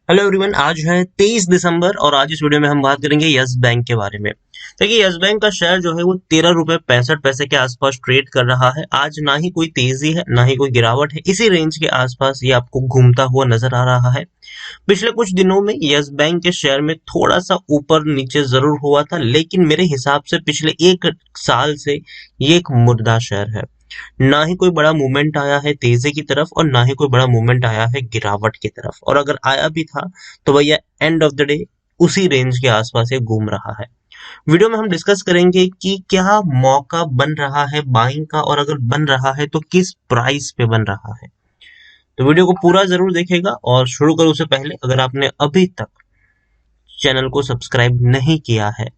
Hello everyone, आज है 23 दिसंबर और आज इस वीडियो में हम बात करेंगे यस बैंक के बारे में। देखिए, यस बैंक का शेयर जो है वो 13 रुपए 65 पैसे के आसपास ट्रेड कर रहा है। आज ना ही कोई तेजी है ना ही कोई गिरावट है, इसी रेंज के आसपास ये आपको घूमता हुआ नजर आ रहा है। पिछले कुछ दिनों में यस बैंक के शेयर में थोड़ा सा ऊपर नीचे जरूर हुआ था, लेकिन मेरे हिसाब से पिछले एक साल से ये एक मुर्दा शेयर है। ना ही कोई बड़ा मूवमेंट आया है तेजी की तरफ और ना ही कोई बड़ा मूवमेंट आया है गिरावट की तरफ, और अगर आया भी था तो भैया एंड ऑफ द डे उसी रेंज के आसपास ये घूम रहा है। वीडियो में हम डिस्कस करेंगे कि क्या मौका बन रहा है बाइंग का, और अगर बन रहा है तो किस प्राइस पे बन रहा है। तो वीडियो को पूरा जरूर देखेगा, और शुरू करूं से पहले अगर आपने अभी तक चैनल को सब्सक्राइब नहीं किया है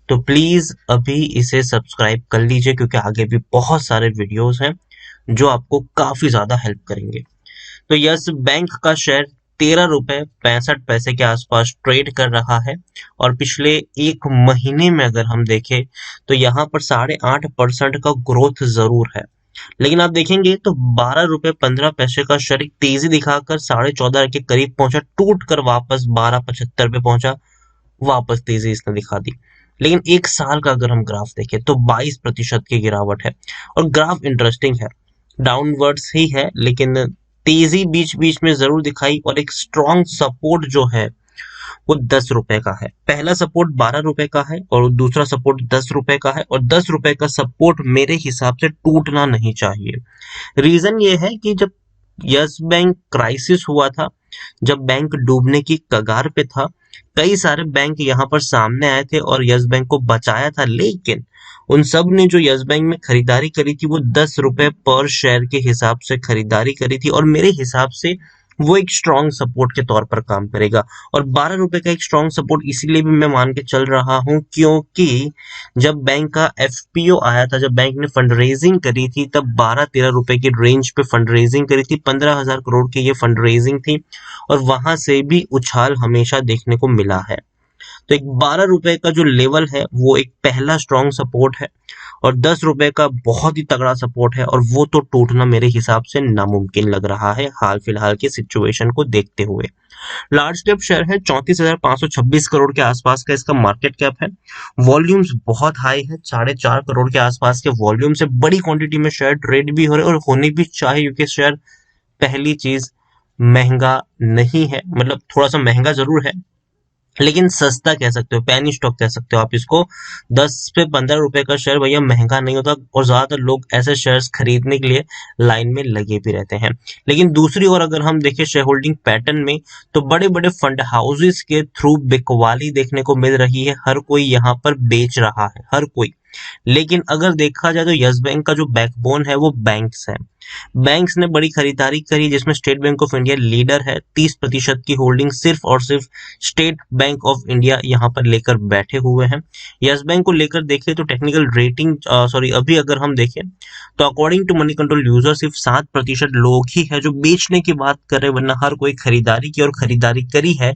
तो प्लीज अभी इसे सब्सक्राइब कर लीजिए, क्योंकि आगे भी बहुत सारे वीडियोस हैं जो आपको काफी ज्यादा हेल्प करेंगे। तो यस बैंक का शेयर 13 रुपए 65 पैसे के आसपास ट्रेड कर रहा है, और पिछले एक महीने में अगर हम देखें तो यहाँ पर 8.5% का ग्रोथ जरूर है। लेकिन आप देखेंगे तो 12 रुपए 15 पैसे का शेयर एक तेजी दिखाकर 14.5 के करीब पहुंचा, टूट कर वापस 12.75 पे पहुंचा, वापस तेजी इसने दिखा दी। लेकिन एक साल का अगर हम ग्राफ देखें तो 22% की गिरावट है, और ग्राफ इंटरेस्टिंग है, डाउनवर्ड्स ही है लेकिन तेजी बीच बीच में जरूर दिखाई। और एक स्ट्रॉन्ग सपोर्ट जो है वो 10 रुपए का है। पहला सपोर्ट 12 रुपए का है और दूसरा सपोर्ट 10 रुपए का है, और 10 रुपए का सपोर्ट मेरे हिसाब से टूटना नहीं चाहिए। रीजन ये है कि जब यस बैंक क्राइसिस हुआ था, जब बैंक डूबने की कगार पे था, कई सारे बैंक यहाँ पर सामने आए थे और यस बैंक को बचाया था, लेकिन उन सब ने जो यस बैंक में खरीदारी करी थी वो 10 रुपए पर शेयर के हिसाब से खरीदारी करी थी, और मेरे हिसाब से वो एक स्ट्रॉन्ग सपोर्ट के तौर पर काम करेगा। और 12 रुपए का एक स्ट्रॉन्ग सपोर्ट इसीलिए भी मैं मान के चल रहा हूँ क्योंकि जब बैंक का एफपीओ आया था, जब बैंक ने फंड रेजिंग करी थी, तब 12-13 रुपए की रेंज पे फंड रेजिंग करी थी, 15,000 करोड़ की ये फंड रेजिंग थी, और वहां से भी उछाल हमेशा देखने को मिला है। तो एक 12 रुपए का जो लेवल है वो एक पहला स्ट्रॉन्ग सपोर्ट है, और 10 रुपए का बहुत ही तगड़ा सपोर्ट है, और वो तो टूटना मेरे हिसाब से नामुमकिन लग रहा है हाल फिलहाल की सिचुएशन को देखते हुए। लार्ज कैप शेयर है, 34,526 करोड़ के आसपास का इसका मार्केट कैप है। वॉल्यूम्स बहुत हाई है, 4.5 करोड़ के आसपास के वॉल्यूम से बड़ी क्वांटिटी में शेयर ट्रेड भी हो रहे और होने भी चाहिए, क्योंकि शेयर पहली चीज महंगा नहीं है, मतलब थोड़ा सा महंगा जरूर है लेकिन सस्ता कह सकते हो, पैनी स्टॉक कह सकते हो आप इसको। 10 से 15 रुपए का शेयर भैया महंगा नहीं होता, और ज्यादातर लोग ऐसे शेयर्स खरीदने के लिए लाइन में लगे भी रहते हैं। लेकिन दूसरी ओर अगर हम देखें शेयर होल्डिंग पैटर्न में, तो बड़े बड़े फंड हाउसेस के थ्रू बिकवाली देखने को मिल रही है, हर कोई यहाँ पर बेच रहा है, हर कोई। लेकिन अगर देखा जाए तो यस बैंक का जो बैकबोन है वो बैंक्स है। बैंक्स ने बड़ी खरीदारी करी, जिसमें state bank of India leader है, 30% की होल्डिंग सिर्फ और सिर्फ स्टेट बैंक ऑफ इंडिया यहाँ पर लेकर बैठे हुए हैं। यस बैंक को लेकर देखें तो टेक्निकल रेटिंग सॉरी अभी अगर हम देखें तो according to Moneycontrol user सिर्फ 7% लोग ही है जो बेचने की बात कर रहे, वरना हर कोई खरीदारी की, और खरीदारी करी है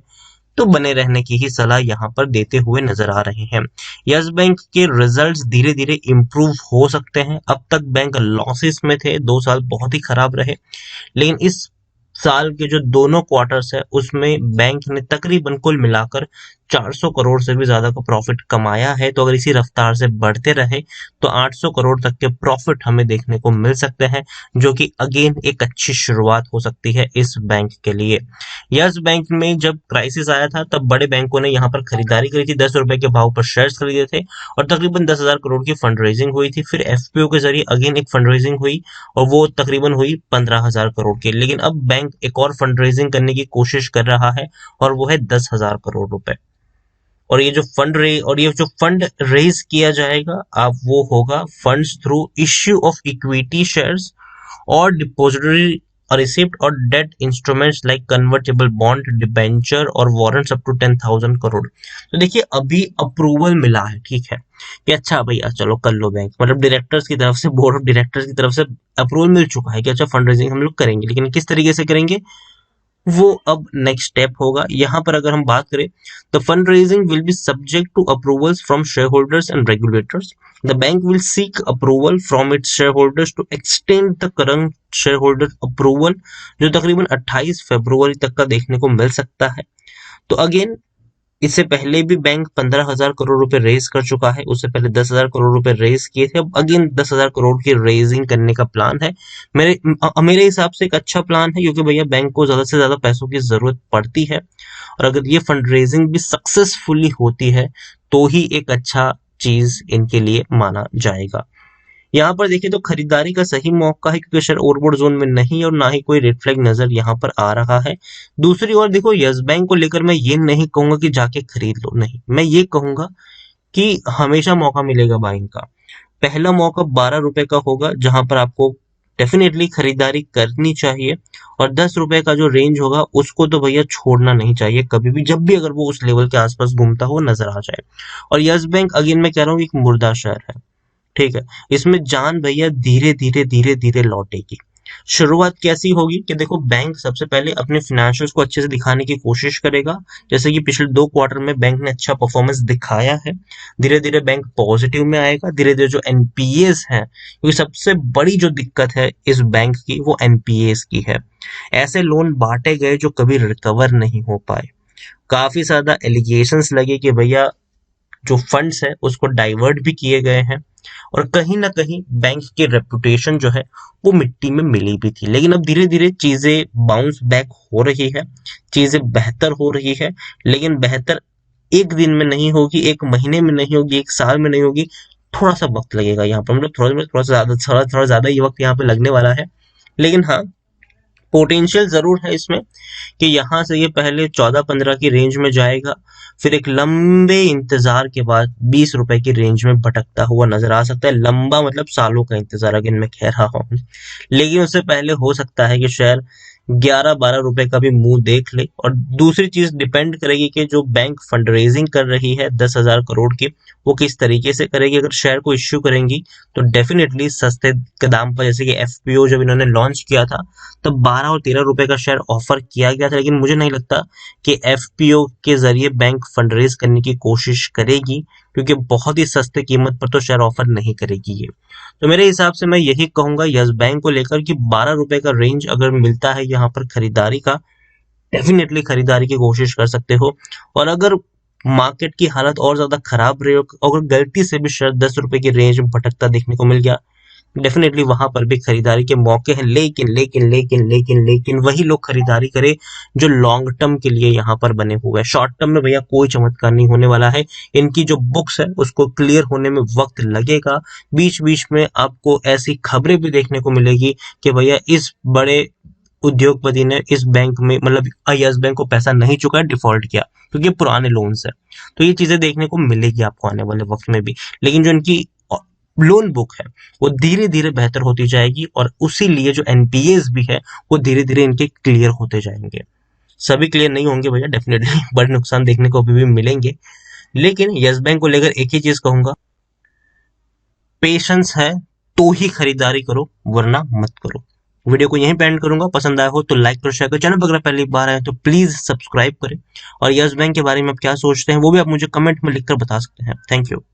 तो बने रहने की ही सलाह यहाँ पर देते हुए नजर आ रहे हैं। यस बैंक के रिजल्ट्स धीरे धीरे इम्प्रूव हो सकते हैं। अब तक बैंक लॉसेस में थे, 2 साल बहुत ही खराब रहे, लेकिन इस साल के जो दोनों क्वार्टर्स है उसमें बैंक ने तकरीबन कुल मिलाकर 400 करोड़ से भी ज्यादा का प्रॉफिट कमाया है। तो अगर इसी रफ्तार से बढ़ते रहे तो 800 करोड़ तक के प्रॉफिट हमें देखने को मिल सकते हैं, जो कि अगेन एक अच्छी शुरुआत हो सकती है इस बैंक के लिए। यस बैंक में जब क्राइसिस आया था तब बड़े बैंकों ने यहाँ पर खरीदारी करी थी, 10 रुपए के भाव पर शेयर्स खरीदे थे, और तकरीबन 10,000 करोड़ की फंड रेजिंग हुई थी। फिर एफपीओ के जरिए अगेन एक फंड रेजिंग हुई, और वो तकरीबन हुई 15,000 करोड़ की। लेकिन अब बैंक एक और फंड रेजिंग करने की कोशिश कर रहा है, और वो है 10,000 करोड़ रुपए। और ये जो फंड रेज किया जाएगा अब वो होगा funds through issue of equity shares और डिपॉजिटरी रिसिप्ट और debt instruments like convertible bond, debenture और वारंट्स अप टू 10,000 करोड़। तो देखिए अभी अप्रूवल मिला है, ठीक है, कि अच्छा भैया चलो कर लो बैंक, मतलब डायरेक्टर्स की तरफ से, बोर्ड ऑफ डायरेक्टर्स की तरफ से अप्रूवल मिल चुका है कि अच्छा फंड रेजिंग हम लोग करेंगे, लेकिन किस तरीके से करेंगे वो अब नेक्स्ट स्टेप होगा। यहाँ पर अगर हम बात करें तो fund raising will be subject to approvals from shareholders and regulators. The bank will seek approval from its shareholders to extend the current shareholder approval, जो तकरीबन 28 फरवरी तक का देखने को मिल सकता है। तो अगेन इससे पहले भी बैंक 15,000 करोड़ रुपए रेज कर चुका है, उससे पहले 10,000 करोड़ रुपए रेज किए थे, अब अगेन 10,000 करोड़ की रेजिंग करने का प्लान है। मेरे हिसाब से एक अच्छा प्लान है, क्योंकि भैया बैंक को ज्यादा से ज्यादा पैसों की जरूरत पड़ती है, और अगर ये फंड रेजिंग भी सक्सेसफुली होती है तो ही एक अच्छा चीज इनके लिए माना जाएगा। यहाँ पर देखिए तो खरीदारी का सही मौका है, क्योंकि शेयर ओवरबॉट जोन में नहीं है और ना ही कोई रेड फ्लैग नजर यहाँ पर आ रहा है। दूसरी ओर देखो, यस बैंक को लेकर मैं ये नहीं कहूंगा कि जाके खरीद लो, नहीं, मैं ये कहूंगा कि हमेशा मौका मिलेगा बाइंग का। पहला मौका 12 रुपए का होगा, जहां पर आपको डेफिनेटली खरीदारी करनी चाहिए, और 10 रुपए का जो रेंज होगा उसको तो भैया छोड़ना नहीं चाहिए कभी भी, जब भी अगर वो उस लेवल के आसपास घूमता हो नजर आ जाए। और यस बैंक अगेन मैं कह रहा हूँ एक मुर्दा शेयर है, ठीक है, इसमें जान भैया धीरे धीरे धीरे धीरे लौटेगी। शुरुआत कैसी होगी कि देखो, बैंक सबसे पहले अपने फिनेंशियल्स को अच्छे से दिखाने की कोशिश करेगा, जैसे कि पिछले 2 क्वार्टर में बैंक ने अच्छा परफॉर्मेंस दिखाया है। धीरे धीरे बैंक पॉजिटिव में आएगा, धीरे धीरे जो एनपीएस है, क्योंकि सबसे बड़ी जो दिक्कत है इस बैंक की वो एनपीएस की है। ऐसे लोन बांटे गए जो कभी रिकवर नहीं हो पाए, काफी ज्यादा एलिगेशंस लगे कि भैया जो फंड्स है उसको डाइवर्ट भी किए गए हैं, और कहीं ना कहीं बैंक की रेपुटेशन जो है वो मिट्टी में मिली भी थी। लेकिन अब धीरे धीरे चीजें बाउंस बैक हो रही है, चीजें बेहतर हो रही है, लेकिन बेहतर एक दिन में नहीं होगी, एक महीने में नहीं होगी, एक साल में नहीं होगी, थोड़ा सा वक्त लगेगा यहाँ पर, मतलब थोड़ा सा ज्यादा, थोड़ा ज्यादा ये वक्त यहाँ पे लगने वाला है। लेकिन हाँ, पोटेंशियल जरूर है इसमें कि यहाँ से ये पहले 14-15 की रेंज में जाएगा, फिर एक लंबे इंतजार के बाद 20 रुपए की रेंज में भटकता हुआ नजर आ सकता है। लंबा मतलब सालों का इंतजार अगर मैं कह रहा हूँ, लेकिन उससे पहले हो सकता है कि शेयर 11-12 रुपए का भी मुंह देख ले। और दूसरी चीज डिपेंड करेगी कि जो बैंक फंड रेजिंग कर रही है 10,000 करोड़ की, वो किस तरीके से करेगी। अगर शेयर को इश्यू करेंगी तो डेफिनेटली सस्ते के दाम पर, जैसे कि एफपीओ जब इन्होंने लॉन्च किया था तब 12 और 13 रुपए का शेयर ऑफर किया गया था, लेकिन मुझे नहीं लगता कि एफपीओ के जरिए बैंक फंड रेज करने की कोशिश करेगी, क्योंकि बहुत ही सस्ते कीमत पर तो शेयर ऑफर नहीं करेगी ये। तो मेरे हिसाब से मैं यही कहूंगा यस बैंक को लेकर कि 12 रुपए का रेंज अगर मिलता है यहाँ पर खरीदारी का, डेफिनेटली खरीदारी की कोशिश कर सकते हो। और अगर मार्केट की हालत और ज्यादा खराब रही हो, अगर गलती से भी शेयर 10 रुपए की रेंज में भटकता देखने को मिल गया, डेफिनेटली वहां पर भी खरीदारी के मौके हैं। लेकिन लेकिन लेकिन लेकिन लेकिन वही लोग खरीदारी करे जो लॉन्ग टर्म के लिए यहाँ पर बने हुए हैं। शॉर्ट टर्म में भैया कोई चमत्कार नहीं होने वाला है, इनकी जो बुक्स है उसको क्लियर होने में वक्त लगेगा। बीच बीच में आपको ऐसी खबरें भी देखने को मिलेगी कि भैया इस बड़े उद्योगपति ने इस बैंक में, मतलब यस बैंक को पैसा नहीं चुका, डिफॉल्ट किया, क्योंकि पुराने लोन्स है। तो ये चीजें देखने को मिलेगी आपको आने वाले वक्त में भी। लेकिन जो इनकी लोन बुक है वो धीरे धीरे बेहतर होती जाएगी, और उसी लिए जो एनपीएस भी है वो धीरे धीरे इनके क्लियर होते जाएंगे। सभी क्लियर नहीं होंगे भैया, डेफिनेटली बड़े नुकसान देखने को अभी भी मिलेंगे। लेकिन यस बैंक को लेकर एक ही चीज कहूंगा, पेशेंस है तो ही खरीदारी करो, वरना मत करो। वीडियो को यहीं पे एंड करूंगा, पसंद आया हो तो लाइक करो, शेयर करो, चैनल पर अगर पहली बार आए तो प्लीज सब्सक्राइब करें, और यस बैंक के बारे में आप क्या सोचते हैं वो भी आप मुझे कमेंट में लिखकर बता सकते हैं। Thank you.